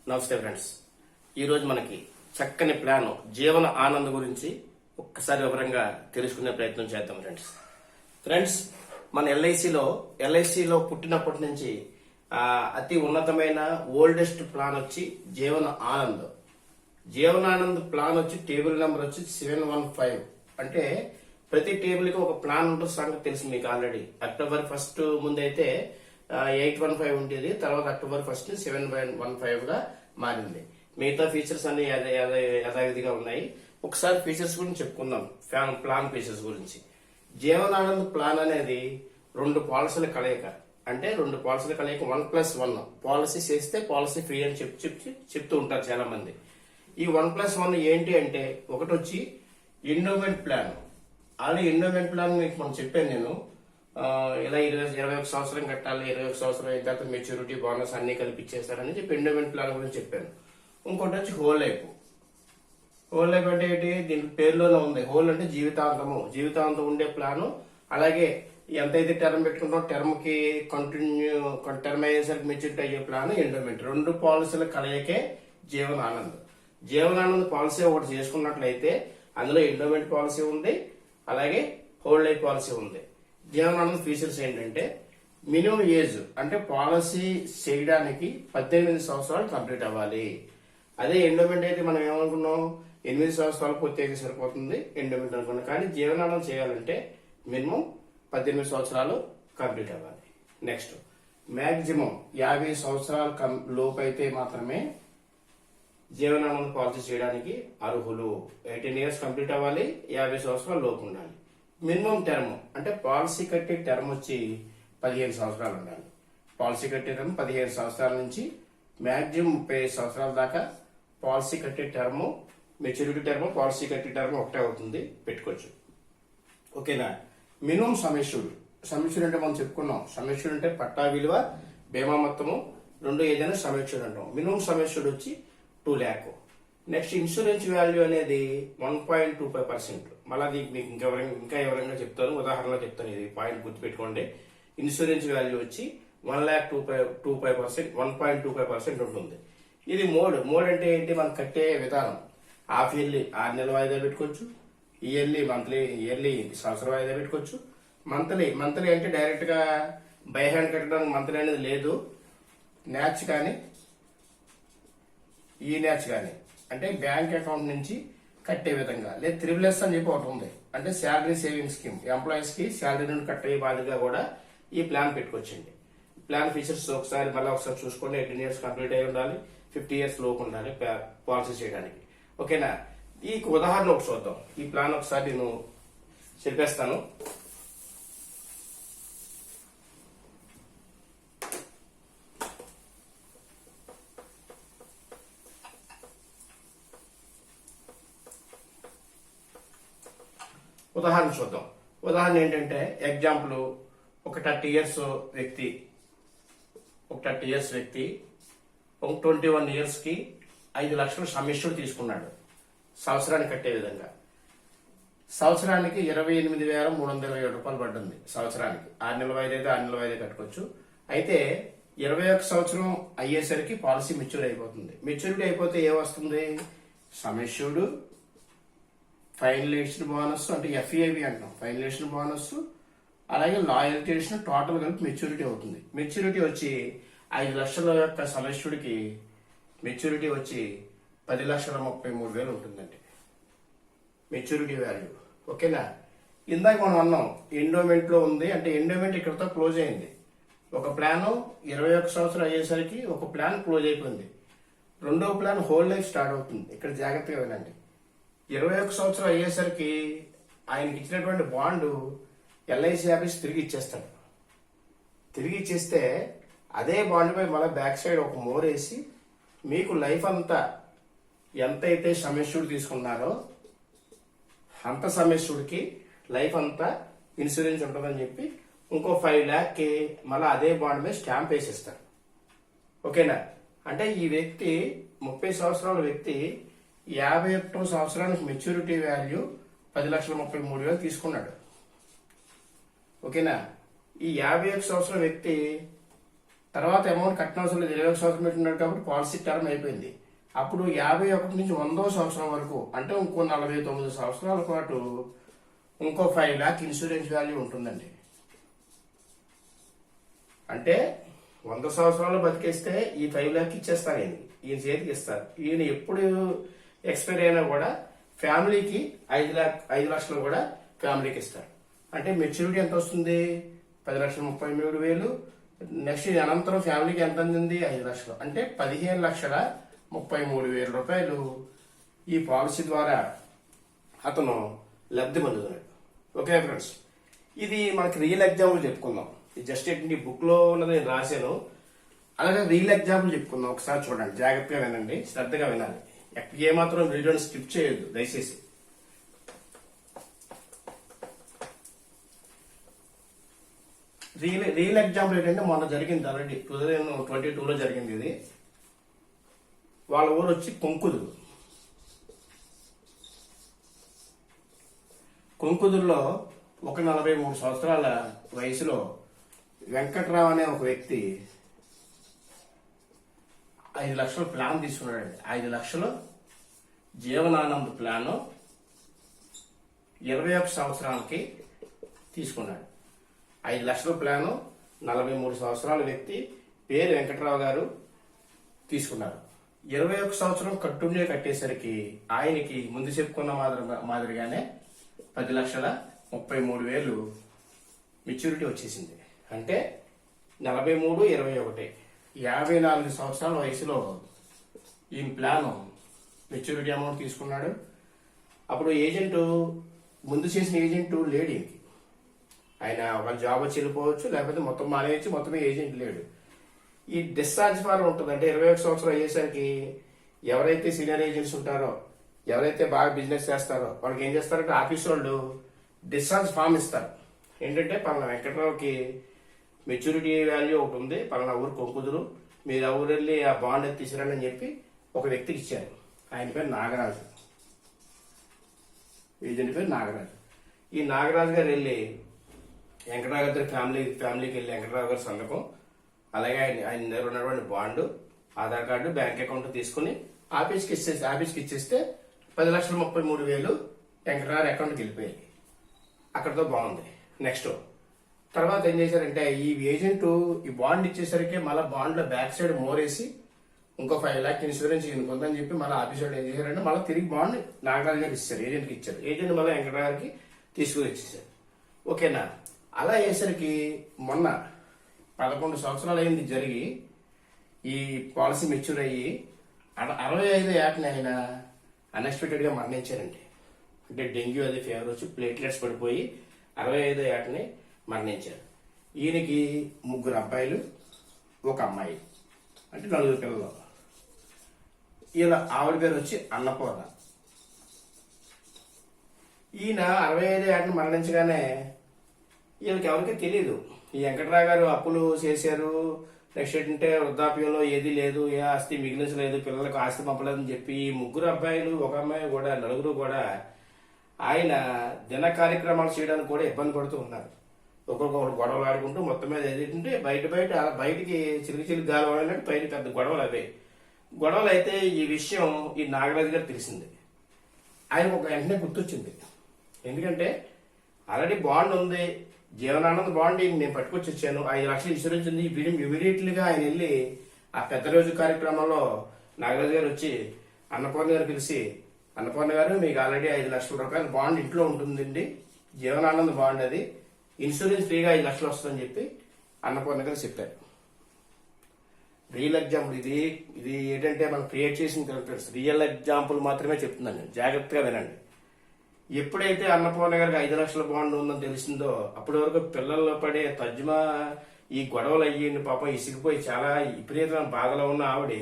నమస్తే ఫ్రెండ్స్. ఈరోజు మనకి చక్కని ప్లాన్ జీవన ఆనంద్ గురించి ఒక్కసారి వివరంగా తెలుసుకునే ప్రయత్నం చేద్దాం ఫ్రెండ్స్ మన ఎల్ఐసిలో పుట్టినప్పటి నుంచి అతి ఉన్నతమైన ఓల్డెస్ట్ ప్లాన్ వచ్చి జీవనానంద్ ప్లాన్ వచ్చి టేబుల్ నెంబర్ వచ్చి 715. అంటే ప్రతి టేబుల్ కి ఒక ప్లాన్ ఉంటుంది సంగతి తెలుసు మీకు ఆల్రెడీ. అక్టోబర్ 1 ముందైతే 815 ఉండేది, తర్వాత అక్టోబర్ 1 715 గా మారింది. మిగతా ఫీచర్స్ అన్ని యథావిధిగా ఉన్నాయి. ఒకసారి ఫీచర్స్ గురించి చెప్పుకుందాం. ప్లాన్ ఫీచర్స్ గురించి. జీవనానంద్ ప్లాన్ అనేది రెండు పాలసీల కలయిక. అంటే రెండు పాలసీల కలయిక 1+1 పాలసీ చేస్తే పాలసీ ఫ్రీ అని చెప్తూ ఉంటారు చాలా మంది. ఈ 1+1 ఏంటి అంటే ఒకటి వచ్చి endowment plan. Already endowment plan మీకు మనం చెప్పాను నేను. ఇలా 21 సంవత్సరం కట్టాలి, 21 సంవత్సరం అయిన తర్వాత మెచ్యూరిటీ బోనస్ అన్ని కల్పించేస్తారని చెప్పి ఎండోమెంట్ ప్లాన్ గురించి చెప్పాను. ఇంకోటి వచ్చి హోల్ లైఫ్ అంటే ఏంటి, దీని పేరులోనే ఉంది. హోల్ అంటే జీవితాంతం ఉండే ప్లాను. అలాగే ఎంతైతే టర్మ్ పెట్టుకుంటాం టర్మ్ కి టర్మ్ అయ్యేసరికి మెచ్యూరిటీ అయ్యే ప్లాన్ ఎండోమెంట్. రెండు పాలసీల కలయికే జీవనానంద్ పాలసీ ఒకటి చేసుకున్నట్లయితే అందులో ఎండోమెంట్ పాలసీ ఉంది, అలాగే హోల్ లైఫ్ పాలసీ ఉంది. జీవనానంద్ ఫీచర్స్ ఏంటంటే మినిమం ఏజ్ అంటే పాలసీ చేయడానికి 18 సంవత్సరాలు కంప్లీట్ అవ్వాలి. అదే ఎండోమెంట్ అయితే మనం ఏమనుకున్నాం, 8 సంవత్సరాలు పూర్తి సరిపోతుంది ఎండోమెంట్ అనుకున్నాం. కానీ జీవనానంద్ చేయాలంటే మినిమం 18 సంవత్సరాలు కంప్లీట్ అవ్వాలి. నెక్స్ట్ మాక్సిమం 50 సంవత్సరాల లోపు అయితే మాత్రమే జీవనానంద్ పాలసీ చేయడానికి అర్హులు. 18 ఇయర్స్ కంప్లీట్ అవ్వాలి, 50 సంవత్సరాల లోపు ఉండాలి. మినిమం టర్మ్ అంటే పాలసీ కట్టే టర్మ్ వచ్చి 15 సంవత్సరాలు ఉండాలి. పాలసీ కట్టే టర్మ్ 15 సంవత్సరాల నుంచి మాక్సిమం 30 సంవత్సరాల దాకా పాలసీ కట్టే టర్మ్, మెచ్యూరిటీ టర్మ్, పాలసీ కట్టే టర్మ్ ఒకటే అవుతుంది, పెట్టుకోవచ్చు. ఓకేనా. మినిమం సమ్మిష్యూడ్ అంటే మనం చెప్పుకున్నాం. సమ్మిష్యూడ్ అంటే పట్టా విలువ, బీమా మొత్తము రెండు ఏదైనా సమ్మిష్యూడ్ అంటాం. మినిమం సమ్మిష్యూడ్ వచ్చి 2 lakh. నెక్స్ట్ ఇన్సూరెన్స్ వాల్యూ అనేది 1.25%. మళ్ళీ మీకు ఇంకా వివరంగా చెప్తాను, ఉదాహరణలో చెప్తాను. ఇది పాయింట్ గుర్తుపెట్టుకోండి. ఇన్సూరెన్స్ వాల్యూ వచ్చి 1.25% ఉంటుంది. ఇది మోడ్ అంటే ఏంటి, మనం కట్టే విధానం. హాఫ్ ఇయర్లీ 6 నెలల వాయిదా పెట్టుకోవచ్చు, ఇయర్లీ సంవత్సరం వాయిదా పెట్టుకోవచ్చు. మంత్లీ అంటే డైరెక్ట్ గా బై హ్యాండ్ కట్టడానికి మంత్లీ అనేది లేదు. న్యాచ్ కానీ న్యాచ్ కానీ అంటే బ్యాంక్ అకౌంట్ నుంచి కట్టే విధంగా, లేదా 3S అని చెప్పి ఒకటి ఉంది. అంటే శాలరీ సేవింగ్ స్కీమ్, ఎంప్లాయీస్ కి శాలరీ నుండి కట్టే బాధ్యతగా కూడా ఈ ప్లాన్ పెట్టుకోవచ్చండి. ప్లాన్ ఫీచర్స్ ఒకసారి చూసుకోండి. 18 ఇయర్స్ కంప్లీట్ అయి ఉండాలి, 50 ఇయర్స్ లోపు ఉండాలి పాలసీ చేయడానికి. ఓకేనా. ఈ ఉదాహరణ ఒకటి చూద్దాం. ఈ ప్లాన్ ఒకసారి నేను చెప్పేస్తాను. ఉదాహరణ చూద్దాం. ఉదాహరణ ఏంటంటే ఎగ్జాంపుల్, ఒక 30 ఇయర్స్ వ్యక్తి 21 ఇయర్స్ కి 5 లక్షలు సమ్మిష్యూడ్ తీసుకున్నాడు సంవత్సరానికి కట్టే విధంగా. సంవత్సరానికి 28,327 రూపాయలు పడ్డింది సంవత్సరానికి. 6 నెలల వాయిదా అయితే 6 నెలల వాయిదా కట్టుకోవచ్చు. అయితే 21 సంవత్సరం అయ్యేసరికి పాలసీ మెచ్యూర్ అయిపోతుంది. మెచ్యూరిటీ అయిపోతే ఏమొస్తుంది, సమ్మిష్యూడ్, ఫైనలైజేషన్ బోనస్ అంటే FEIB అంటాం, ఫైనలైజేషన్ బోనస్, అలాగే లాయల్టీ టోటల్ కలిపి మెచ్యూరిటీ అవుతుంది. మెచ్యూరిటీ వచ్చి 5 లక్షల యొక్క సమ్మిష్యూడ్కి మెచ్యూరిటీ వచ్చి 10,33,000 ఉంటుందండి మెచ్యూరిటీ వాల్యూ. ఓకేనా. ఇందాక మనం అన్నాం ఎండోమెంట్ లో ఉంది అంటే ఎండోమెంట్ ఇక్కడతో క్లోజ్ అయింది. ఒక ప్లాన్ 21 సంవత్సరం అయ్యేసరికి ఒక ప్లాన్ క్లోజ్ అయిపోయింది. రెండో ప్లాన్ హోల్ లైఫ్ స్టార్ట్ అవుతుంది. ఇక్కడ జాగ్రత్తగా వినండి. 21 సంవత్సరం అయ్యేసరికి ఆయనకి ఇచ్చినటువంటి బాండ్ ఎల్ఐసి ఆఫీస్ తిరిగి ఇచ్చేస్తాడు. తిరిగి ఇచ్చేస్తే అదే బాండ్ పై మళ్ళీ బ్యాక్ సైడ్ ఒక మోర్ వేసి మీకు లైఫ్ అంతా ఎంతైతే సమ్మిష్యూడ్ తీసుకున్నారో అంత సమ్మిష్యూడ్కి లైఫ్ అంతా ఇన్సూరెన్స్ ఉంటుందని చెప్పి ఇంకో 5 lakh కి మళ్ళీ అదే బాండ్ మీద స్టాంప్ వేసిస్తారు. ఓకేనా. అంటే ఈ వ్యక్తి 30 సంవత్సరాల వ్యక్తి 51వ సంవత్సరానికి మెచ్యూరిటీ వాల్యూ 10,33,000 తీసుకున్నాడు. ఓకేనా. ఈ 51 సంవత్సరం వ్యక్తి తర్వాత అమౌంట్ కట్టనవసరం లేదు, 21 సంవత్సరం పెట్టున్నాడు కాబట్టి పాలసీ టర్మ్ అయిపోయింది. అప్పుడు 51 నుంచి 100వ సంవత్సరం వరకు అంటే ఇంకో 49 సంవత్సరాల పాటు ఇంకో 5 లాక్ ఇన్సూరెన్స్ వాల్యూ ఉంటుందండి. అంటే 100 సంవత్సరాలు బతికేస్తే ఈ 5 లాక్ ఇచ్చేస్తారు, ఈయన చేతికి ఇస్తారు. ఈయన ఎప్పుడు ఎక్స్పైర్ అయినా కూడా ఫ్యామిలీకి 5 లక్షలు కూడా ఫ్యామిలీకి ఇస్తారు. అంటే మెచ్యూరిటీ ఎంత వస్తుంది? 10,33,000. నెక్స్ట్ అనంతరం ఫ్యామిలీకి ఎంత అందింది? 5 లక్షలు. అంటే 15,33,000 రూపాయలు ఈ పాలసీ ద్వారా అతను లబ్ధి పొందుతున్నాడు. ఓకే ఫ్రెండ్స్, ఇది మనకి రియల్ ఎగ్జాంపుల్ చెప్పుకుందాం. ఇది జస్ట్ ఏంటి బుక్ లో ఉన్నది నేను రాశాను, అలాగే రియల్ ఎగ్జాంపుల్ చెప్పుకుందాం. ఒకసారి చూడండి, జాగ్రత్తగా వినండి, శ్రద్ధగా వినాలి. ఏమాత్రం వీడియోని స్కిప్ చేయొద్దు దయచేసి. రియల్ ఎగ్జాంపుల్ ఏంటంటే మొన్న జరిగింది, ఆల్రెడీ 2022లో జరిగింది ఇది. వాళ్ళ ఊరు వచ్చి కొంకుదురులో ఒక 43 సంవత్సరాల వయసులో వెంకట్రావు అనే ఒక వ్యక్తి 5 లక్షల ప్లాన్ తీసుకున్నాడండి. 5 లక్షలు జీవనానంద ప్లాన్ 21 సంవత్సరాలకి తీసుకున్నాడు. 5 లక్షల ప్లాను 43 సంవత్సరాల వ్యక్తి పేరు వెంకట్రావు గారు తీసుకున్నారు. 21 సంవత్సరం కట్టేసరికి ఆయనకి ముందు చెప్పుకున్న మాదిరిగానే 10,33,000 మెచ్యూరిటీ వచ్చేసింది. అంటే 43, 21 54 సంవత్సరాల వయసులో ఈ ప్లాన్ మెచ్యూరిటీ అమౌంట్ తీసుకున్నాడు. అప్పుడు ఏజెంట్ ముందు చేసిన ఏజెంట్ లేడీ, ఆయన ఒక జాబ్ వచ్చి వెళ్ళిపోవచ్చు, లేకపోతే మొత్తం మానేయచ్చు, మొత్తమే ఏజెంట్ లేడు. ఈ డిశ్చార్జ్ ఫారం ఉంటుంది. అంటే 21 సంవత్సరం అయ్యేసరికి ఎవరైతే సీనియర్ ఏజెంట్స్ ఉంటారో, ఎవరైతే బాగా బిజినెస్ చేస్తారో వాళ్ళకి ఏం చేస్తారంటే ఆఫీస్ వాళ్ళు డిశ్చార్జ్ ఫామ్ ఇస్తారు. ఏంటంటే పలానా వెంకట్రావుకి మెచ్యూరిటీ వాల్యూ ఒకటి ఉంది, పలానా ఊరు కొంకుదురు, మీరు ఆ ఊరు వెళ్ళి ఆ బాండ్ తీసుకురండి అని చెప్పి ఒక వ్యక్తికి ఇచ్చారు. ఆయన పేరు నాగరాజు, ఏజెంట్ పేరు నాగరాజు. ఈ నాగరాజు గారు వెళ్ళి వెంకట్రావు గారి ఫ్యామిలీకి వెళ్ళి వెంకట్రావు గారి సంతకం, అలాగే ఆయన దగ్గర ఉన్నటువంటి bond, Aadhaar card, bank account తీసుకుని ఆఫీస్కి ఇచ్చేస్తే 10,33,000 వెంకట్రావు అకౌంట్కి వెళ్ళిపోయాయి. అక్కడితో బాగుంది. నెక్స్ట్ తర్వాత ఏం చేశారంటే ఈ ఏజెంట్ ఈ బాండ్ ఇచ్చేసరికి మళ్ళీ బాండ్ లో బ్యాక్ సైడ్ మోరేసి ఇంకో 5 లాక్ ఇన్సూరెన్స్ ఉందని చెప్పి మళ్ళీ ఆఫీస్ వాడు ఏం చేశారంటే మళ్ళీ తిరిగి బాండ్ నాగరాజు గారు ఇచ్చారు, ఏజెంట్కి ఇచ్చారు. ఏజెంట్ మళ్ళీ వెంకట్రావు గారికి తీసుకుని ఇచ్చేసారు. ఓకేనా? అలా అయ్యేసరికి మొన్న 11 సంవత్సరాలు అయింది జరిగి, ఈ పాలసీ మెచ్యూర్ అయ్యి 65 ఏటని ఆయన అన్ఎక్స్పెక్టెడ్ గా మరణించారండి. అంటే డెంగ్యూ అది ఫీవర్ వచ్చి ప్లేట్లెట్స్ పడిపోయి 65 ఏటని మరణించారు. ఈయనకి 3 అబ్బాయిలు, 1 అమ్మాయి, అంటే 4 పిల్లలు. ఈయన ఆవిడ పేరు వచ్చి అన్నపూర్ణ. ఈయన 65 ఏటని మరణించగానే వీళ్ళకి ఎవరికి తెలియదు ఈ వెంకట్రావు గారు అప్పులు చేశారు, నెక్స్ట్ ఏంటంటే వృద్ధాప్యంలో ఏది లేదు, ఏ ఆస్తి మిగిలించలేదు, పిల్లలకు ఆస్తి పంపలేదని చెప్పి ఈ 3 అబ్బాయిలు, 1 అమ్మాయి కూడా, 4 కూడా ఆయన దిన కార్యక్రమాలు చేయడానికి కూడా ఇబ్బంది పడుతూ ఉన్నారు. ఒక్కొక్కరు గొడవలు ఆడుకుంటూ మొత్తం మీద ఏదంటే బయటికి చిలికి గాలి వాడినట్టు పైన పెద్ద గొడవలు అవే. గొడవలు అయితే ఈ విషయం ఈ నాగరాజు గారు తెలిసింది. ఆయన ఒక వెంటనే గుర్తొచ్చింది. ఎందుకంటే ఆల్రెడీ బాండ్ ఉంది, జీవనానంద బాండ్ నేను పట్టుకొచ్చి వచ్చాను, 5 లక్షల ఇన్సూరెన్స్ ఉంది. ఇమీడియట్లీగా ఆయన వెళ్ళి ఆ పెద్ద రోజు కార్యక్రమంలో నాగరాజు గారు వచ్చి అన్నపూర్ణ గారు పిలిచి, అన్నపూర్ణ గారు మీకు ఆల్రెడీ 5 లక్షల రూపాయల బాండ్ ఇంట్లో ఉంటుందండి, జీవనానంద బాండ్, అది ఇన్సూరెన్స్ ఫ్రీగా 5 లక్షలు వస్తుందని చెప్పి అన్నపూర్ణ గారు చెప్పారు. రియల్ ఎగ్జాంపుల్ ఇది ఏంటంటే మనం క్రియేట్ చేసిన ఫ్రెండ్స్, రియల్ ఎగ్జాంపుల్ మాత్రమే చెప్తున్నాను, జాగ్రత్తగా వినండి. ఎప్పుడైతే అన్నపూర్ణ గారికి 5 లక్షల బాండ్ ఉందని తెలిసిందో అప్పటి వరకు పిల్లల్లో పడే తర్జుమా ఈ గొడవలు అయ్యింది. పాపం ఇసిగిపోయి చాలా విపరీతమైన బాధలో ఉన్న ఆవిడ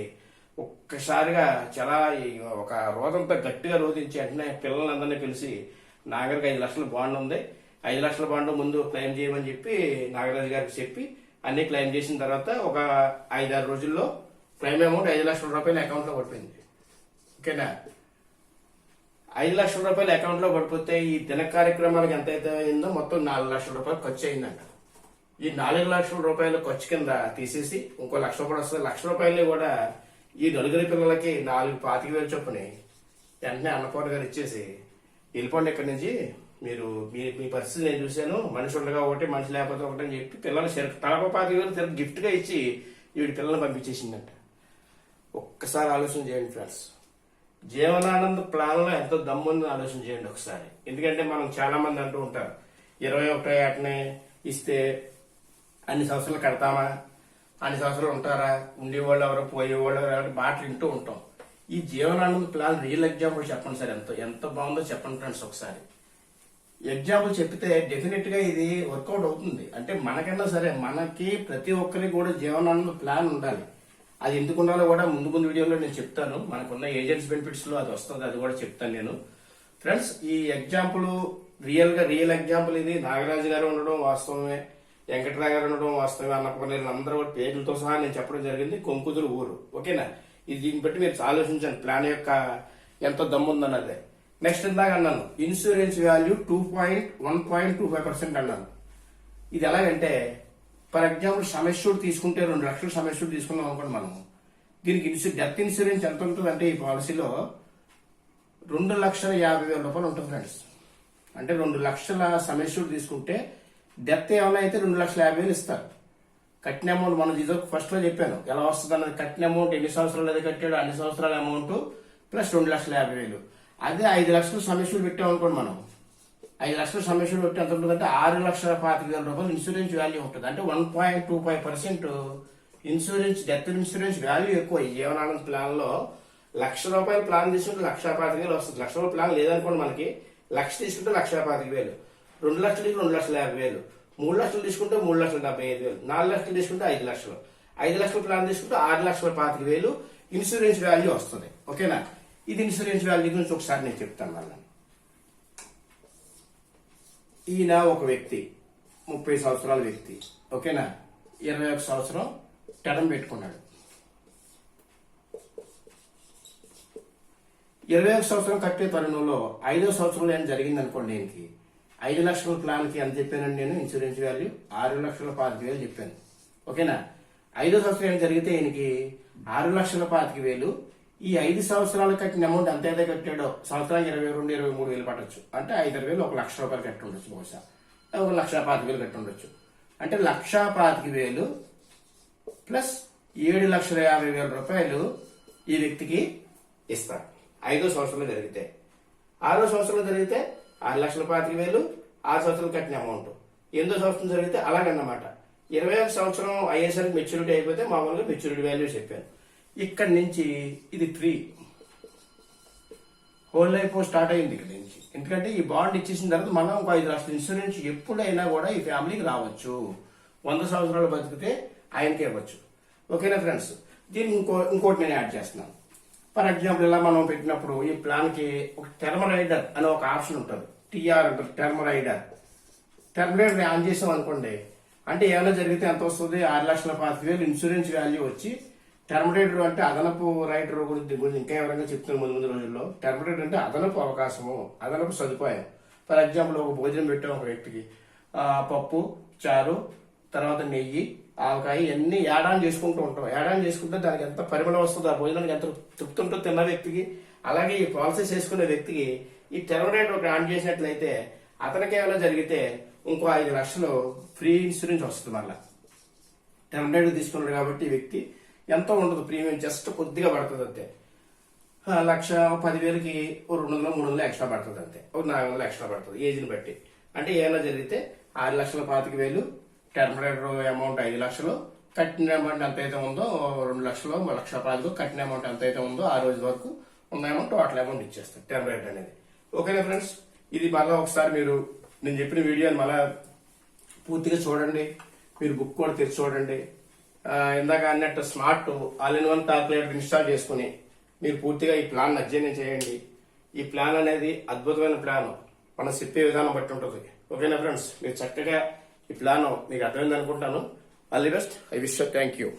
ఒక్కసారిగా చాలా ఒక రోదంతో గట్టిగా రోధించి వెంటనే పిల్లలందరినీ పిలిచి నాగరికి 5 లక్షల బాండ్ ఉంది, 5 లక్షల బాండ్ ముందు క్లెయిమ్ చేయమని చెప్పి నాగరాజు గారికి చెప్పి అన్ని క్లెయిమ్ చేసిన తర్వాత ఒక 5-6 రోజుల్లో క్లెయిమ్ అమౌంట్ 5 లక్షల రూపాయలు అకౌంట్ లో పడిపోయింది. ఓకేనా? 5 లక్షల రూపాయలు అకౌంట్ లో పడిపోతే ఈ దిన కార్యక్రమాలకు ఎంత అయితే అయిందో మొత్తం 4 లక్షల రూపాయలు ఖర్చు అయిందంట. ఈ 4 లక్షల రూపాయల ఖర్చు కింద తీసేసి ఇంకో 1 లక్ష రూపాయలు వస్తుంది. 1 లక్ష రూపాయలు కూడా ఈ నలుగురి పిల్లలకి 4,25,000 చొప్పుని వెంటనే అన్నపూర్ణ గారు ఇచ్చేసి వెళ్ళిపోండి ఇక్కడి నుంచి, మీరు మీ పరిస్థితి నేను చూశాను, మనిషి ఉండగా ఒకటి మనిషి లేకపోతే ఒకటి అని చెప్పి పిల్లలు తలప 25,000 గిఫ్ట్ గా ఇచ్చి వీడి పిల్లల్ని పంపించేసిందంట. ఒక్కసారి ఆలోచన చేయండి ఫ్రెండ్స్, జీవనానంద ప్లాన్ లో ఎంతో దమ్ముందని ఆలోచన చేయండి ఒకసారి. ఎందుకంటే మనం చాలా మంది అంటూ ఉంటారు 21వ ఏటనే ఇస్తే అన్ని సంవత్సరాలు కడతామా, అన్ని సంవత్సరాలు ఉంటారా, ఉండేవాళ్ళు ఎవరో పోయేవాళ్ళు ఎవరో మాటలు వింటూ ఉంటాం. ఈ జీవనానంద ప్లాన్ రియల్ ఎగ్జాంపుల్ చెప్పండి సార్, ఎంత బాగుందో చెప్పండి ఫ్రెండ్స్ ఒకసారి. ఎగ్జాంపుల్ చెప్తే డెఫినెట్ గా ఇది వర్కౌట్ అవుతుంది. అంటే మనకన్నా సరే మనకి ప్రతి ఒక్కరికి కూడా జీవనానంద ప్లాన్ ఉండాలి. అది ఎందుకు ఉండాలో కూడా ముందు వీడియోలో నేను చెప్తాను. మనకున్న ఏజెంట్స్ బెనిఫిట్స్ లో అది వస్తుంది, అది కూడా చెప్తాను నేను. ఫ్రెండ్స్, ఈ ఎగ్జాంపుల్ రియల్ ఎగ్జాంపుల్ ఇది. నాగరాజు గారు ఉండడం వాస్తవమే, వెంకటరావు గారు ఉండడం వాస్తవమే, అన్నపూర్ణ అందరూ కూడా పేర్లతో సహా నేను చెప్పడం జరిగింది. కొంకుదురు ఊరు, ఓకేనా. ఇది దీన్ని బట్టి మీరు ఆలోచించండి ప్లాన్ యొక్క ఎంత దమ్ముందన్నదే. నెక్స్ట్ ఇందాక అన్నాను ఇన్సూరెన్స్ వాల్యూ 1.25% అన్నాను. ఇది ఎలాగంటే ఫర్ ఎగ్జాంపుల్ సమస్యుడు తీసుకుంటే 2 లక్షల సమస్యుడు తీసుకున్నాం అనుకోండి మనం. దీనికి డెత్ ఇన్సూరెన్స్ ఎంత ఉంటుంది అంటే ఈ పాలసీలో 2,50,000 రూపాయలు ఉంటుంది ఫ్రెండ్స్. అంటే 2 లక్షల సమస్యుడు తీసుకుంటే డెత్ ఏమైనా అయితే 2,50,000 ఇస్తారు. కట్టిన అమౌంట్ మనం ఇదో ఫస్ట్ లో చెప్పాను ఎలా వస్తుంది అన్నది. కట్టిన అమౌంట్ ఎన్ని సంవత్సరాలు అయితే కట్టాడు అన్ని సంవత్సరాల అమౌంట్ ప్లస్ 2,50,000. అదే 5 లక్షల సమస్యలు పెట్టామనుకోండి మనం. 5 లక్షల సమస్యలు పెట్టి ఎంత ఉంటుందంటే 6,25,000 రూపాయలు ఇన్సూరెన్స్ వాల్యూ ఉంటుంది. అంటే 1.25% ఇన్సూరెన్స్ డెత్ ఇన్సూరెన్స్ వాల్యూ ఎక్కువ. ఈ జీవనానంద ప్లాన్ లో 1,00,000 రూపాయల ప్లాన్ తీసుకుంటే 1,25,000 వస్తుంది. 1,00,000 రూపాయల ప్లాన్ లేదనుకోండి మనకి, 1,00,000 తీసుకుంటే 1,25,000, 2 లక్షలు 2,50,000, 3 లక్షలు తీసుకుంటే 3,75,000, 4 లక్షలు తీసుకుంటే 5 లక్షలు, 5 లక్షల ప్లాన్ తీసుకుంటే 6,25,000 ఇన్సూరెన్స్ వాల్యూ వస్తుంది. ఓకేనా. ఇది ఇన్సూరెన్స్ వాల్యూ గురించి ఒకసారి నేను చెప్తాను వాళ్ళని. ఈయన ఒక వ్యక్తి 30 సంవత్సరాల వ్యక్తి, ఓకేనా. 21 సంవత్సరం టర్మ్ పెట్టుకున్నాడు. 21 సంవత్సరం కట్టే తరుణంలో 5వ సంవత్సరంలో ఏం జరిగింది అనుకోండి. దీనికి 5 లక్షల ప్లాన్ కి ఎంత చెప్పానండి నేను ఇన్సూరెన్స్ వాల్యూ 6,25,000 చెప్పాను, ఓకేనా. 5వ సంవత్సరం ఏం జరిగితే ఈయనకి 6,25,000. ఈ 5 సంవత్సరాలు కట్టిన అమౌంట్ ఎంత అయితే కట్టాడో సంవత్సరానికి 22,000-23,000 పట్టొచ్చు. అంటే 5,000 1,00,000 రూపాయలు కట్టి ఉండొచ్చు, బహుశా 1,25,000 కట్టి ఉండొచ్చు. అంటే 1,25,000 ప్లస్ 7,50,000 రూపాయలు ఈ వ్యక్తికి ఇస్తారు 5వ సంవత్సరంలో జరిగితే. 6వ సంవత్సరంలో జరిగితే 6,25,000 6 సంవత్సరాలు కట్టిన అమౌంట్. 8వ సంవత్సరం జరిగితే అలాగన్నమాట. 21 సంవత్సరం అయ్యేసరికి మెచ్యూరిటీ అయిపోతే మామూలుగా మెచ్యూరిటీ వాల్యూ చెప్పాను. ఇక్కడి నుంచి ఇది 3 హోల్ లైఫ్ స్టార్ట్ అయింది ఇక్కడ నుంచి. ఎందుకంటే ఈ బాండ్ ఇచ్చేసిన తర్వాత మనం ఒక 5 లక్షల ఇన్సూరెన్స్ ఎప్పుడైనా కూడా ఈ ఫ్యామిలీకి రావచ్చు. 100 సంవత్సరాలు బతికితే ఆయనకి ఇవ్వచ్చు, ఓకేనా ఫ్రెండ్స్. దీన్ని ఇంకోటి నేను యాడ్ చేస్తున్నాను. ఫర్ ఎగ్జాంపుల్ ఇలా మనం పెట్టినప్పుడు ఈ ప్లాన్ కి ఒక టర్మ్ రైడర్ అనే ఒక ఆప్షన్ ఉంటుంది. టీఆర్ అంటారు, term rider. Term rider on చేసాం అనుకోండి, అంటే ఏమైనా జరిగితే ఎంత వస్తుంది 6,25,000 ఇన్సూరెన్స్ వాల్యూ వచ్చి. టర్మ్ రైడర్ అంటే అదనపు రైడర్ గురించి ఇంకా ఎవరైనా చెప్తున్నారు ముందు రోజుల్లో. టర్మ్ రైడర్ అంటే అదనపు అవకాశము, అదనపు సదుపాయం. ఫర్ ఎగ్జాంపుల్ ఒక భోజనం పెట్టాం ఒక వ్యక్తికి, పప్పు చారు తర్వాత నెయ్యి ఆవకాయ ఇవన్నీ యాడాన్ చేసుకుంటూ ఉంటాం. యాడాన్ చేసుకుంటే దానికి ఎంత పరిమళం వస్తుందో, ఆ భోజనానికి ఎంత తృప్తి ఉంటుందో తిన్న వ్యక్తికి. అలాగే ఈ ప్రాసెస్ చేసుకునే వ్యక్తికి ఈ టర్మ్ రైడర్ ఒకటి ఆన్ చేసినట్లయితే అతనికి ఏమైనా జరిగితే ఇంకో 5 లక్షలు ఫ్రీ ఇన్సూరెన్స్ వస్తుంది. మళ్ళా టర్మ్ రైడర్ తీసుకున్నాడు కాబట్టి ఈ వ్యక్తి ఎంతో ఉండదు, ప్రీమియం జస్ట్ కొద్దిగా పడుతుంది అంతే. 1,10,000కి 200-300 ఎక్స్ట్రా పడుతుంది అంతే, 400 ఎక్స్ట్రా పడుతుంది ఏజ్ని బట్టి. అంటే ఏమైనా జరిగితే 6,25,000 టర్మ్ రైడర్ అమౌంట్ 5 లక్షలు, కట్టిన అమౌంట్ ఎంత అయితే ఉందో 2 లక్షలు 1,15,000 కట్టిన అమౌంట్ ఎంత అయితే ఉందో ఆ రోజు వరకు ఉన్న అమౌంట్ టోటల్ అమౌంట్ ఇచ్చేస్తారు టర్మ్ రైడర్ అనేది. ఓకేనా ఫ్రెండ్స్. ఇది మళ్ళీ ఒకసారి మీరు నేను చెప్పిన వీడియోని మళ్ళా పూర్తిగా చూడండి, మీరు బుక్ కూడా తెచ్చి చూడండి. ఇందాక అన్నట్టు స్మార్ట్ ఆల్-ఇన్-వన్ క్యాల్కులేటర్ ఇన్స్టాల్ చేసుకుని మీరు పూర్తిగా ఈ ప్లాన్ అధ్యయనం చేయండి. ఈ ప్లాన్ అనేది అద్భుతమైన ప్లాన్, మనం చెప్పే విధానం బట్టి ఉంటుంది. ఓకేనా ఫ్రెండ్స్, మీరు చక్కగా ఈ ప్లాన్ మీకు అర్థమైంది అనుకుంటాను. All the best. I wish you. Thank you.